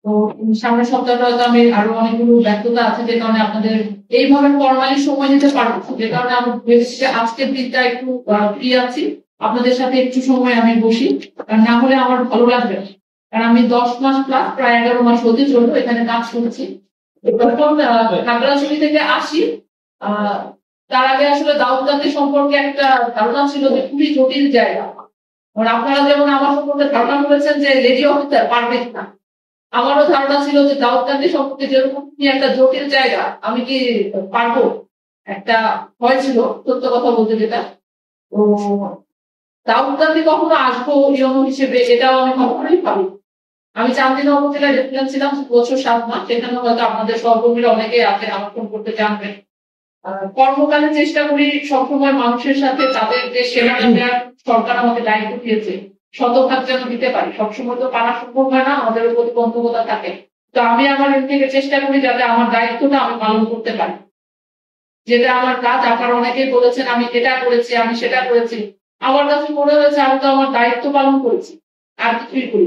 তো সামনের সপ্তাহটা হয়তো আমি আরো অনেকগুলো ব্যস্ততা আছে, যে কারণে আপনাদের এইভাবে ফর্মালি সময় দিতে পারবো, যে কারণে আমি ভেবেছি যে আজকের দিনটা একটু ফ্রি আছি, আপনাদের সাথে একটু সময় আমি বসি, কারণ না হলে আমার ভালো লাগবে না। কারণ আমি 10 মাস প্লাস প্রায় 11 মাস হতে চলবো এখানে কাজ করছি। যখন খাগড়াছড়ি থেকে আসি, তার আগে আসলে দাউদকান্দি সম্পর্কে একটা ধারণা ছিল যে খুবই জটিল জায়গা। আপনারা যেমন আমার সম্পর্কে ধারণা করেছেন যে লেডি অফিসার পারফেক্ট না, আমারও ধারণা ছিল যে দাউদকান্দি সম্পর্কে যেরকম একটা জটিল জায়গা, আমি কি পারবো, একটা ভয় ছিল সত্য কথা বলতে। যেটা তো দাউদকান্দি কখনো আসবো ইয়নো হিসেবে এটাও আমি কখনোই ভাবি। আমি চান্দিনা উপজেলায় রেফারেন্স ছিলাম বছর 7 মাস, সেখানে হয়তো আপনাদের সহকর্মীরা অনেকেই আছেন, আমার ফোন করতে জানবেন। কর্মকালে চেষ্টা করি সবসময় মানুষের সাথে তাদের যে সেবাটা দেওয়ার সরকার আমাকে দায়িত্ব দিয়েছে শতভাগ যেন দিতে পারি। সবসময় তো পারা সম্ভব হয় না, আমাদের প্রতিবন্ধকতা থাকে। তো আমি আমার এর থেকে চেষ্টা করি যাতে আমার দায়িত্বটা আমি পালন করতে পারি, যেটা আমার কাজ। আপনারা অনেকেই বলেছেন আমি এটা করেছি, আমি সেটা করেছি। আমার কাছে মনে হয়েছে আমি তো আমার দায়িত্ব পালন করেছি, আর কিছুই করি,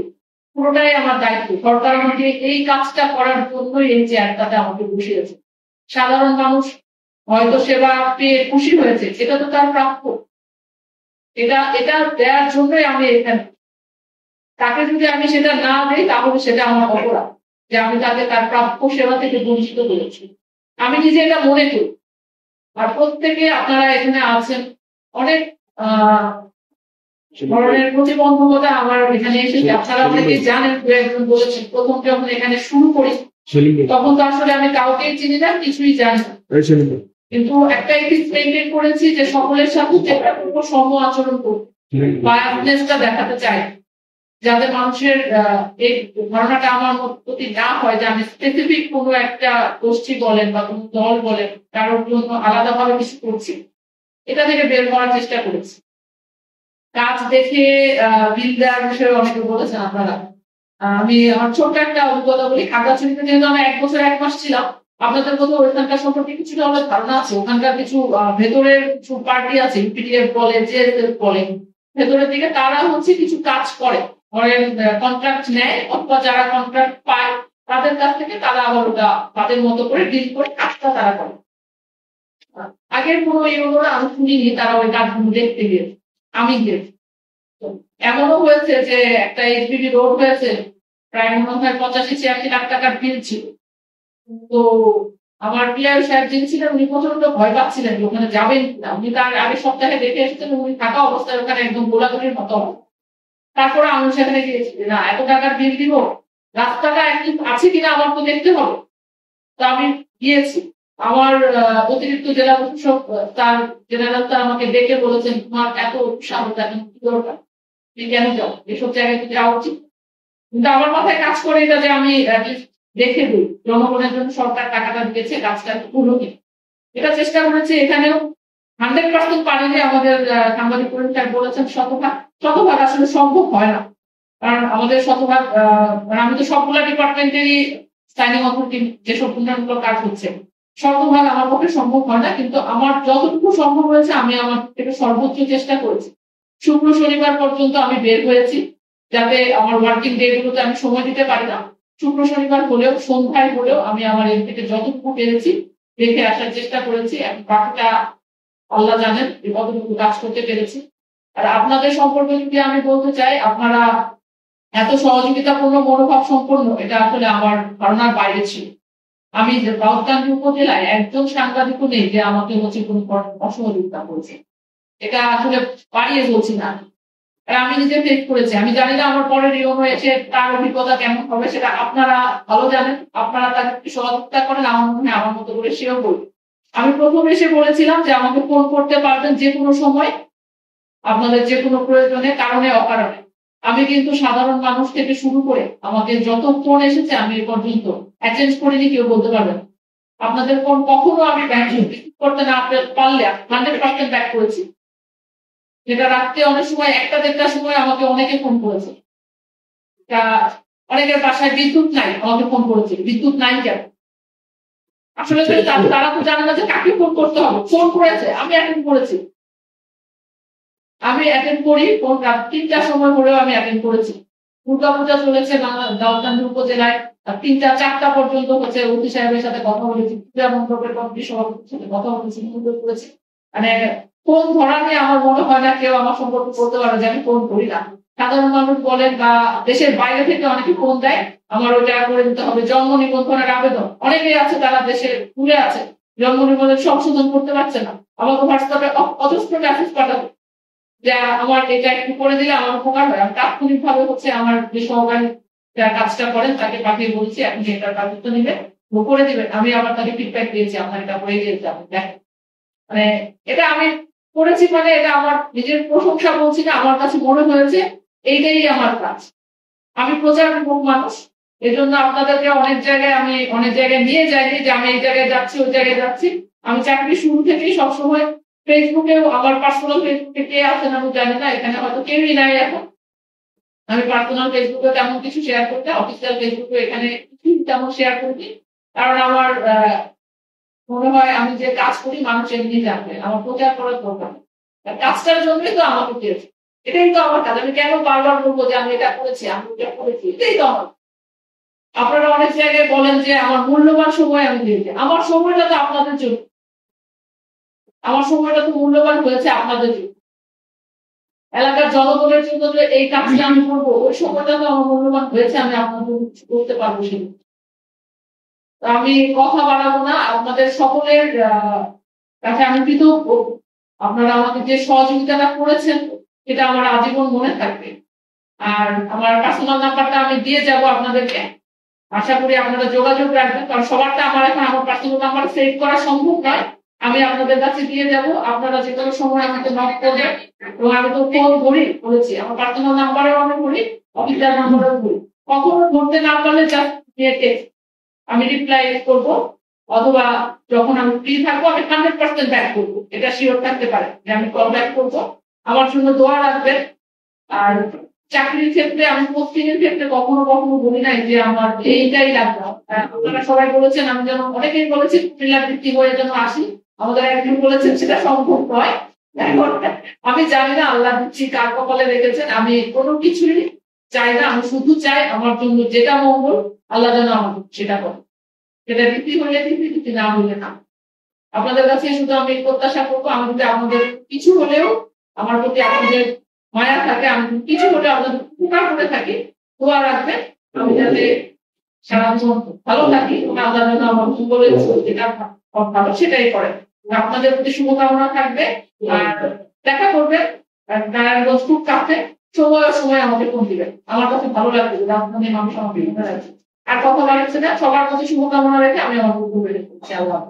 পুরোটাই আমার দায়িত্ব। সরকার আমাকে এই কাজটা করার জন্যই এই চেয়ারটাতে আমাকে বসিয়েছে। সাধারণ মানুষ হয়তো সেবা পেয়ে খুশি হয়েছে, এটা তো তার প্রাপ্য, এটা এটা দেওয়ার জন্যই আমি এখানে। তাকে যদি আমি সেটা না দিই তাহলে সেটা আমার অপরাধ, যে আমি তাকে তার প্রাপ্য সেবা থেকে বঞ্চিত করেছি। আমি নিজে এটা মনে করি। আর প্রত্যেকে আপনারা এখানে আছেন, অনেক ধরনের প্রতিবন্ধকতা আমার এখানে এসেছে। আপনারা অনেকে জানেন, একজন বলেছেন প্রথম যখন এখানে শুরু করি তখন তো আসলে আমি কাউকেই চিনি না, কিছুই জানি না, কিন্তু একটা এথিক্স মেইনটেইন করেছি যে সকলের সাথে চেষ্টা করবো সম আচরণ করবো, বায়াসনেসটা দেখাতে চাই, যাতে মানুষের এই ধারণাটা আমার প্রতি না হয় যে আমি স্পেসিফিক কোনো একটা গোষ্ঠী বলেন বা কোনো দল বলেন কারোর জন্য আলাদাভাবে কিছু করছি। এটা থেকে বের করার চেষ্টা করেছি। কাজ দেখে বিল দেওয়ার বিষয়ে অনেকে বলেছেন আপনারা। আমি আমার ছোট্ট একটা অভিজ্ঞতা বলি। খাগড়াছড়িতে যেহেতু আমি 1 বছর 1 মাস ছিলাম, আপনাদের মতো ওইখানকার সম্পর্কে কিছুটা হলে ধারণা আছে। ওখানকার কিছু ভেতরের কিছু পার্টি আছে, ইউপিডিএফ বলে, জেএসএফ বলে, ভেতরের দিকে তারা হচ্ছে কিছু কাজ করে, ধরেন কন্ট্রাক্ট নেয়, অথবা যারা কন্ট্রাক্ট পায় তাদের কাছ থেকে তারা আবার ওটা তাদের মতো করে ডিল করে কাজটা তারা করে। আগের কোনো ইউনিয়নরা আমি শুনিনি তারা ওই কাজগুলো দেখতে গিয়েছে, আমি গিয়েছি। এমনও হয়েছে যে একটা এইচবিবি রোড হয়েছে, প্রায় মনে হয় 85-86 লাখ টাকার বিল ছিল। তো আমার পিআই সাহেব যিনি ছিলেন উনি প্রচন্ড ভয় পাচ্ছিলেন ওখানে যাবেন কিনা। উনি তার আগের সপ্তাহে দেখে এসেছেন, উনি থাকা অবস্থায় ওখানে একদম গোলাগুলির মতো। তারপরে আমি সেখানে গিয়েছি, না এত টাকার বিল দিব, রাস্তাটা একটু আছে কিনা আমার তো দেখতে হবে। তো আমি গিয়েছি। আমার অতিরিক্ত জেলা প্রশাসক তার জেনারেল স্যার আমাকে ডেকে বলেছেন, তোমার এত সাহস এখন কি দরকার, তুমি কেন যাও, এসব জায়গায় তুমি যাওয়া উচিত। কিন্তু আমার মাথায় কাজ করে এটা যে আমি দেখে দিই জনগণের জন্য সরকার টাকাটা দিয়েছে, কাজটা পুরো কি। এটা চেষ্টা করেছি এখানেও। 100% পারিনি। আমাদের সাংবাদিক পরিষদ বলেছেন শতভাগ, শতভাগ আসলে সম্ভব হয় না, কারণ আমাদের শতভাগ আমি তো সবগুলা ডিপার্টমেন্টেরই সাইনিং অথরিটি, যেসব উন্নয়নমূলক কাজ হচ্ছে শতভাগ আমার পক্ষে সম্ভব হয় না, কিন্তু আমার যতটুকু সম্ভব হয়েছে আমি আমার থেকে সর্বোচ্চ চেষ্টা করেছি। শুক্র শনিবার পর্যন্ত আমি বের হয়েছি, যাতে আমার ওয়ার্কিং ডে গুলোতে আমি সময় দিতে পারি না। শুক্র শনিবার হলেও সন্ধ্যায় হলেও আমি আমার এর থেকে যতটুকু পেরেছি দেখে আসার চেষ্টা করেছি। বাকিটা আল্লাহ জানেন কতটুকু কাজ করতে পেরেছি। আর আপনাদের সম্পর্কে যদি আমি বলতে চাই, আপনারা এত সহযোগিতাপূর্ণ মনোভাব সম্পন্ন, এটা আসলে আমার ধারণার বাইরে ছিল। আমি দাউদকান্দি উপজেলায় একজন সাংবাদিকও নেই যে আমাকে হচ্ছে কোনো অসহযোগিতা করেছে, এটা আসলে বাড়িয়ে বলছি না। আমি নিজে ফেস করেছি, আমি জানি না আমার পরের ইউনো এসে তার অভিজ্ঞতা কেমন হবে, সেটা আপনারা ভালো জানেন। আপনারা তাকে সহযোগিতা করেন, আমার মনে হয় আমার মতো করে সেও বলবে। আমি প্রথম এসে বলেছিলাম যে আমাকে ফোন করতে পারবেন যে কোনো সময়, আপনাদের যে কোনো প্রয়োজনে, কারণে অকারণে। আমি কিন্তু সাধারণ মানুষ থেকে শুরু করে আমাকে যত ফোন এসেছে আমি এ পর্যন্ত অ্যাটেন্ড করিনি, কেউ বলতে পারবেন। আপনাদের ফোন কখনো আমি ব্যাক করতে না পারলে 100% ব্যাক করেছি। যেটা রাত্রে অনেক সময় 1টা-1:30টার সময় আমাকে অনেকে ফোন করেছে। অনেকের বাসায় বিদ্যুৎ নাই, আমাকে ফোন করেছে বিদ্যুৎ নাই কেন। আসলে তারা তো জানে না যে কাকে ফোন করতে হবে, ফোন করেছে আমি অ্যাটেন্ড করেছি। আমি অ্যাটেন্ড করি, ফোন রাত 3টার সময় হলেও আমি অ্যাটেন্ড করেছি। দুর্গাপূজা চলেছে দাউদকান্দি উপজেলায় 3টা 4টা পর্যন্ত হচ্ছে অতি সাহেবের সাথে কথা বলেছি, পূজা মণ্ডপের কমিটির সভাপতির সাথে কথা বলেছি, সুন্দর করেছি। মানে ফোন ধরা নিয়ে আমার মনে হয় না কেউ আমার সম্পর্কে বলতে পারে যে আমি ফোন করি না। সাধারণ মানুষ বলেন বা দেশের বাইরে থেকে অনেকে ফোন দেয়, আমার ওটা করে দিতে হবে। জন্ম নিবন্ধনের আবেদন অনেকেই আছে তারা দেশের দূরে আছে, জন্ম নিবন্ধন সংশোধন করতে পারছে না, আমাকে হোয়াটসঅ্যাপে অজস্র মেসেজ পাঠাবে যে আমার এটা একটু করে দিলে আমার উপকার হয়। আমি তাৎক্ষণিক ভাবে হচ্ছে আমার যে সহকারী যারা কাজটা করেন তাকে পাঠিয়ে বলছি আপনি এটার কাজটা নিবে করে দিবেন। আমি আবার তাকে ফিডব্যাক দিয়েছি আপনার এটা হয়ে গেছে, আপনি দেখেন। মানে এটা আমি করেছি, মানে এটা আমার নিজের প্রশংসা বলছি না, আমার কাছে মনে হয়েছে এইটাই আমার কাজ। আমি প্রচারমূলক মানুষ, এজন্য আপনাদেরকে অনেক জায়গায় নিয়ে যাইনি যে আমি এই জায়গায় যাচ্ছি ওই জায়গায় যাচ্ছি। আমি চাকরি শুরু থেকেই সবসময় ফেসবুকেও, আমার পার্সোনাল ফেসবুকে কে আছেন আমি জানি না, এখানে হয়তো কেউই নাই এখন। আমি পার্সোনাল ফেসবুকে তেমন কিছু শেয়ার করতে, অফিসিয়াল ফেসবুকে এখানে তেমন শেয়ার করি, কারণ আমার মনে হয় আমি যে কাজ করি মানুষ এমনি জানবে, আমার প্রচার করার দরকার। কাজটার জন্যই তো আমাকে দিয়েছে, এটাই তো আমার কাজ। আমি কেন বারবার বলবো যে আমি এটা করেছি আমি এটা করেছি, এটাই তো আমার। আপনারা অনেক জায়গায় বলেন যে আমার মূল্যবান সময় আমি দিয়েছি, আমার সময়টা তো আপনাদের জন্য, আমার সময়টা তো মূল্যবান হয়েছে আপনাদের জন্য, এলাকার জনগণের জন্য যে এই কাজটা আমি করবো ওই সময়টা তো আমার মূল্যবান হয়েছে, আমি আপনাদের করতে পারবো সেটা। আমি কথা বাড়াবো না, আপনাদের সকলের কাছে আমি কৃতজ্ঞ। আপনারা আমাকে যে সহযোগিতাটা করেছেন সেটা আমার আজীবন মনে থাকবে। আর আমার পার্সোনাল নাম্বারটা আমি দিয়ে যাব আপনাদেরকে, আশা করি আপনারা যোগাযোগ রাখবেন, কারণ সবারটা আমার এখন আমার পার্সোনাল নাম্বার সেভ করা সম্ভব নয়। আমি আপনাদের কাছে দিয়ে যাব, আপনারা যে কোনো সময় আমাকে নক করবেন। এবং আমি তো ফোন বলেছি আমার পার্সোনাল নাম্বারেও আমি বলি, অফিসিয়াল নাম্বারেও বলি। কখনো ধরতে না পারলে জাস্ট টেক্সট আমি রিপ্লাই করব, অথবা যখন আমি ফ্রি থাকবো আমি 100% ব্যাক করবো, এটা শিওর থাকতে পারে যে আমি কল ব্যাক করবো। আমার জন্য দোয়া রাখবেন। আর চাকরির ক্ষেত্রে আমি পোস্টিং এর ক্ষেত্রে কখনো বলি নাই যে আমার এইটাই লাগবে। আপনারা সবাই বলেছেন, আমি যেন অনেকেই বলেছেন ফ্রিল্যান্স ভিত্তিক হয়ে যেন আসি, আমাদের একজন বলেছেন সেটা সম্ভব নয়। এখন আমি জানি না আল্লাহ দিচ্ছি কার কপালে রেখেছেন, আমি কোনো কিছুই চাই না, আমি শুধু চাই আমার জন্য যেটা মঙ্গল আল্লাহ যেন আমার সেটা করে, সেটা রীতি হলে রীতি না হলে না। আপনাদের কাছে শুধু আমি প্রত্যাশা করবো আমি যদি আপনাদের কিছু হলেও আমার প্রতি আপনাদের মায়া থাকে, আমি কিছু হলেও আপনাদের উপকার করে থাকি, দোয়া রাখবেন আমি যাতে সারা জীবন ভালো থাকি, আল্লাহ যেন আমার মঙ্গলের যেটা ভালো সেটাই করে। আপনাদের প্রতি শুভকামনা থাকবে। আর দেখা করবেন নারায়ণগঞ্জ খুব কাছে, সময় আমাকে ফোন দিবেন, আমার কাছে ভালো লাগবে যে আপনাদের মানুষ আমাকে মনে রাখছে। আর কথা বলার না, সবার প্রতি শুভকামনা রেখে আমি আমার বক্তব্য রেখে আল্লাহ।